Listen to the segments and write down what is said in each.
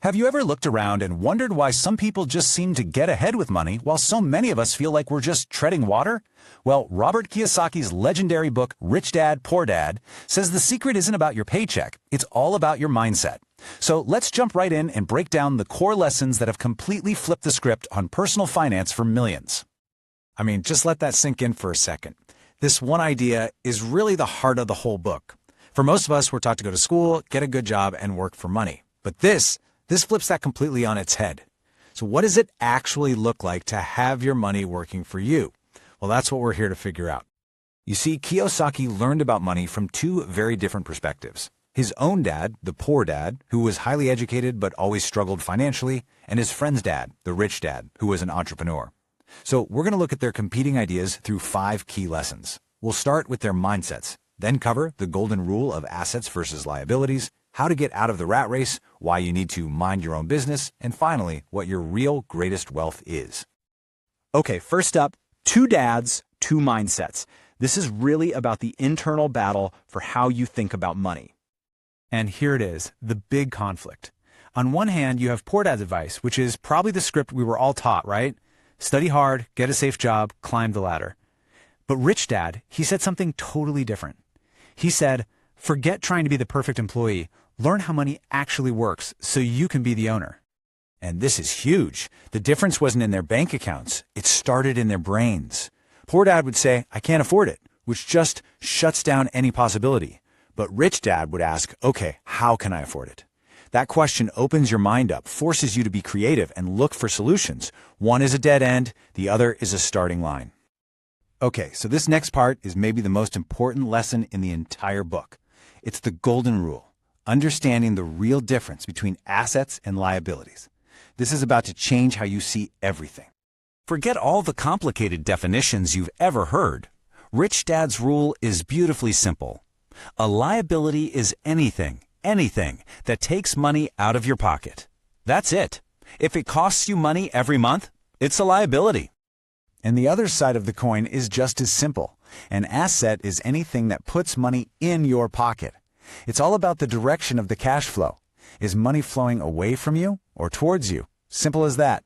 Have you ever looked around and wondered why some people just seem to get ahead with money while so many of us feel like we're just treading water? Well, Robert Kiyosaki's legendary book, Rich Dad, Poor Dad, says the secret isn't about your paycheck, it's all about your mindset. So let's jump right in and break down the core lessons that have completely flipped the script on personal finance for millions. I mean, just let that sink in for a second. This one idea is really the heart of the whole book. For most of us, we're taught to go to school, get a good job, and work for money. But this flips that completely on its head. So what does it actually look like to have your money working for you? Well, that's what we're here to figure out. You see, Kiyosaki learned about money from two very different perspectives. His own dad, the poor dad, who was highly educated but always struggled financially, and his friend's dad, the rich dad, who was an entrepreneur. So we're going to look at their competing ideas through 5 key lessons. We'll start with their mindsets, then cover the golden rule of assets versus liabilities, how to get out of the rat race, why you need to mind your own business, and finally, what your real greatest wealth is. Okay, first up, 2 dads, 2 mindsets. This is really about the internal battle for how you think about money. And here it is, the big conflict. On one hand, you have poor dad's advice, which is probably the script we were all taught, right? Study hard, get a safe job, climb the ladder. But rich dad, he said something totally different. He said, forget trying to be the perfect employee. Learn how money actually works so you can be the owner. And this is huge. The difference wasn't in their bank accounts. It started in their brains. Poor dad would say, I can't afford it, which just shuts down any possibility. But rich dad would ask, okay, how can I afford it? That question opens your mind up, forces you to be creative and look for solutions. One is a dead end, the other is a starting line. Okay, so this next part is maybe the most important lesson in the entire book. It's the golden rule. Understanding the real difference between assets and liabilities. This is about to change how you see everything. Forget all the complicated definitions you've ever heard. Rich Dad's rule is beautifully simple. A liability is anything that takes money out of your pocket. That's it. If it costs you money every month, it's a liability. And the other side of the coin is just as simple. An asset is anything that puts money in your pocket. It's all about the direction of the cash flow. Is money flowing away from you or towards you? Simple as that.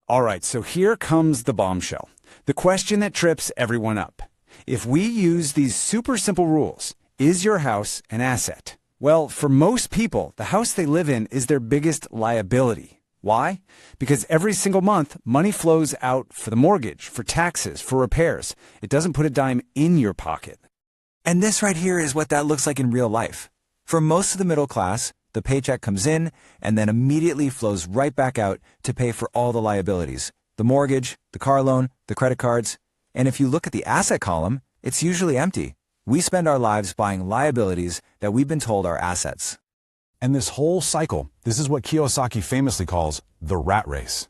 All right, so here comes the bombshell. The question that trips everyone up. If we use these super simple rules, is your house an asset? Well, for most people, the house they live in is their biggest liability. Why? Because every single month, money flows out for the mortgage, for taxes, for repairs. It doesn't put a dime in your pocket. And this right here is what that looks like in real life. For most of the middle class, the paycheck comes in and then immediately flows right back out to pay for all the liabilities. The mortgage, the car loan, the credit cards. And if you look at the asset column, it's usually empty. We spend our lives buying liabilities that we've been told are assets. And this whole cycle, this is what Kiyosaki famously calls the rat race.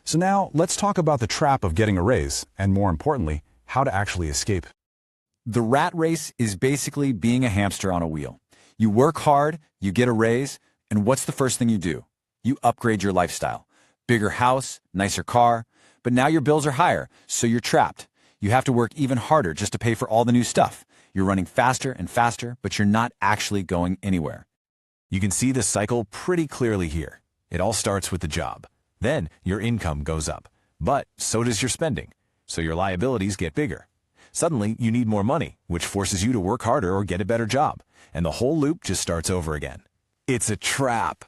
So now let's talk about the trap of getting a raise, and more importantly, how to actually escape. The rat race is basically being a hamster on a wheel. You work hard, you get a raise, and what's the first thing you do? You upgrade your lifestyle. Bigger house, nicer car, but now your bills are higher, so you're trapped. You have to work even harder just to pay for all the new stuff. You're running faster and faster, but you're not actually going anywhere. You can see the cycle pretty clearly here. It all starts with the job. Then your income goes up, but so does your spending. So your liabilities get bigger. Suddenly, you need more money, which forces you to work harder or get a better job. And the whole loop just starts over again. It's a trap.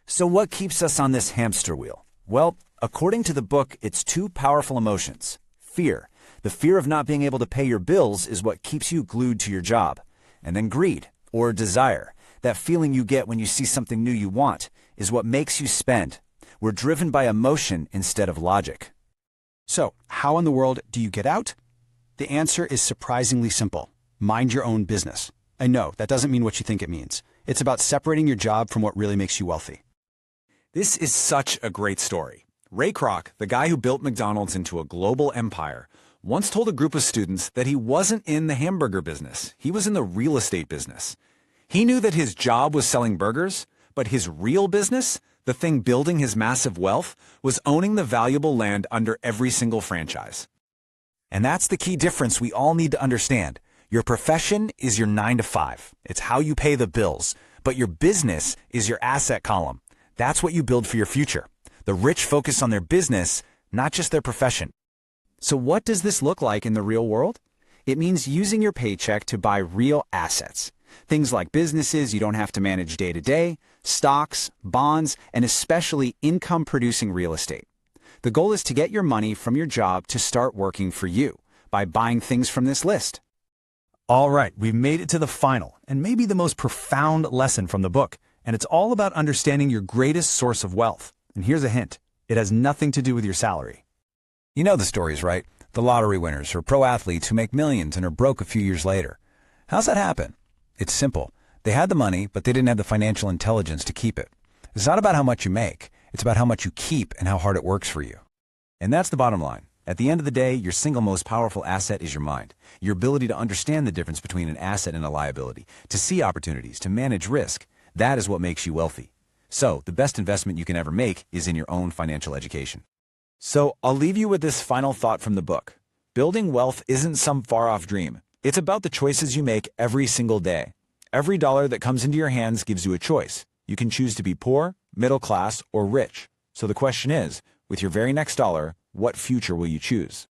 So what keeps us on this hamster wheel? Well, according to the book, it's 2 powerful emotions. Fear. The fear of not being able to pay your bills is what keeps you glued to your job. And then greed, or desire. That feeling you get when you see something new you want, is what makes you spend. We're driven by emotion instead of logic. So, how in the world do you get out? The answer is surprisingly simple. Mind your own business. I know, that doesn't mean what you think it means. It's about separating your job from what really makes you wealthy. This is such a great story. Ray Kroc, the guy who built McDonald's into a global empire, once told a group of students that he wasn't in the hamburger business. He was in the real estate business. He knew that his job was selling burgers, but his real business, the thing building his massive wealth, was owning the valuable land under every single franchise. And that's the key difference we all need to understand. Your profession is your 9 to 5. It's how you pay the bills. But your business is your asset column. That's what you build for your future. The rich focus on their business, not just their profession. So what does this look like in the real world? It means using your paycheck to buy real assets. Things like businesses you don't have to manage day to day, stocks, bonds, and especially income-producing real estate. The goal is to get your money from your job to start working for you by buying things from this list. All right, we've made it to the final and maybe the most profound lesson from the book, and it's all about understanding your greatest source of wealth. And here's a hint. It has nothing to do with your salary. You know the stories, right? The lottery winners or pro athletes who make millions and are broke a few years later. How's that happen? It's simple. They had the money, but they didn't have the financial intelligence to keep it. It's not about how much you make. It's about how much you keep and how hard it works for you. And that's the bottom line. At the end of the day, your single most powerful asset is your mind. Your ability to understand the difference between an asset and a liability, to see opportunities, to manage risk. That is what makes you wealthy. So, the best investment you can ever make is in your own financial education. So, I'll leave you with this final thought from the book. Building wealth isn't some far-off dream. It's about the choices you make every single day. Every dollar that comes into your hands gives you a choice. You can choose to be poor, middle class, or rich. So the question is, with your very next dollar, what future will you choose?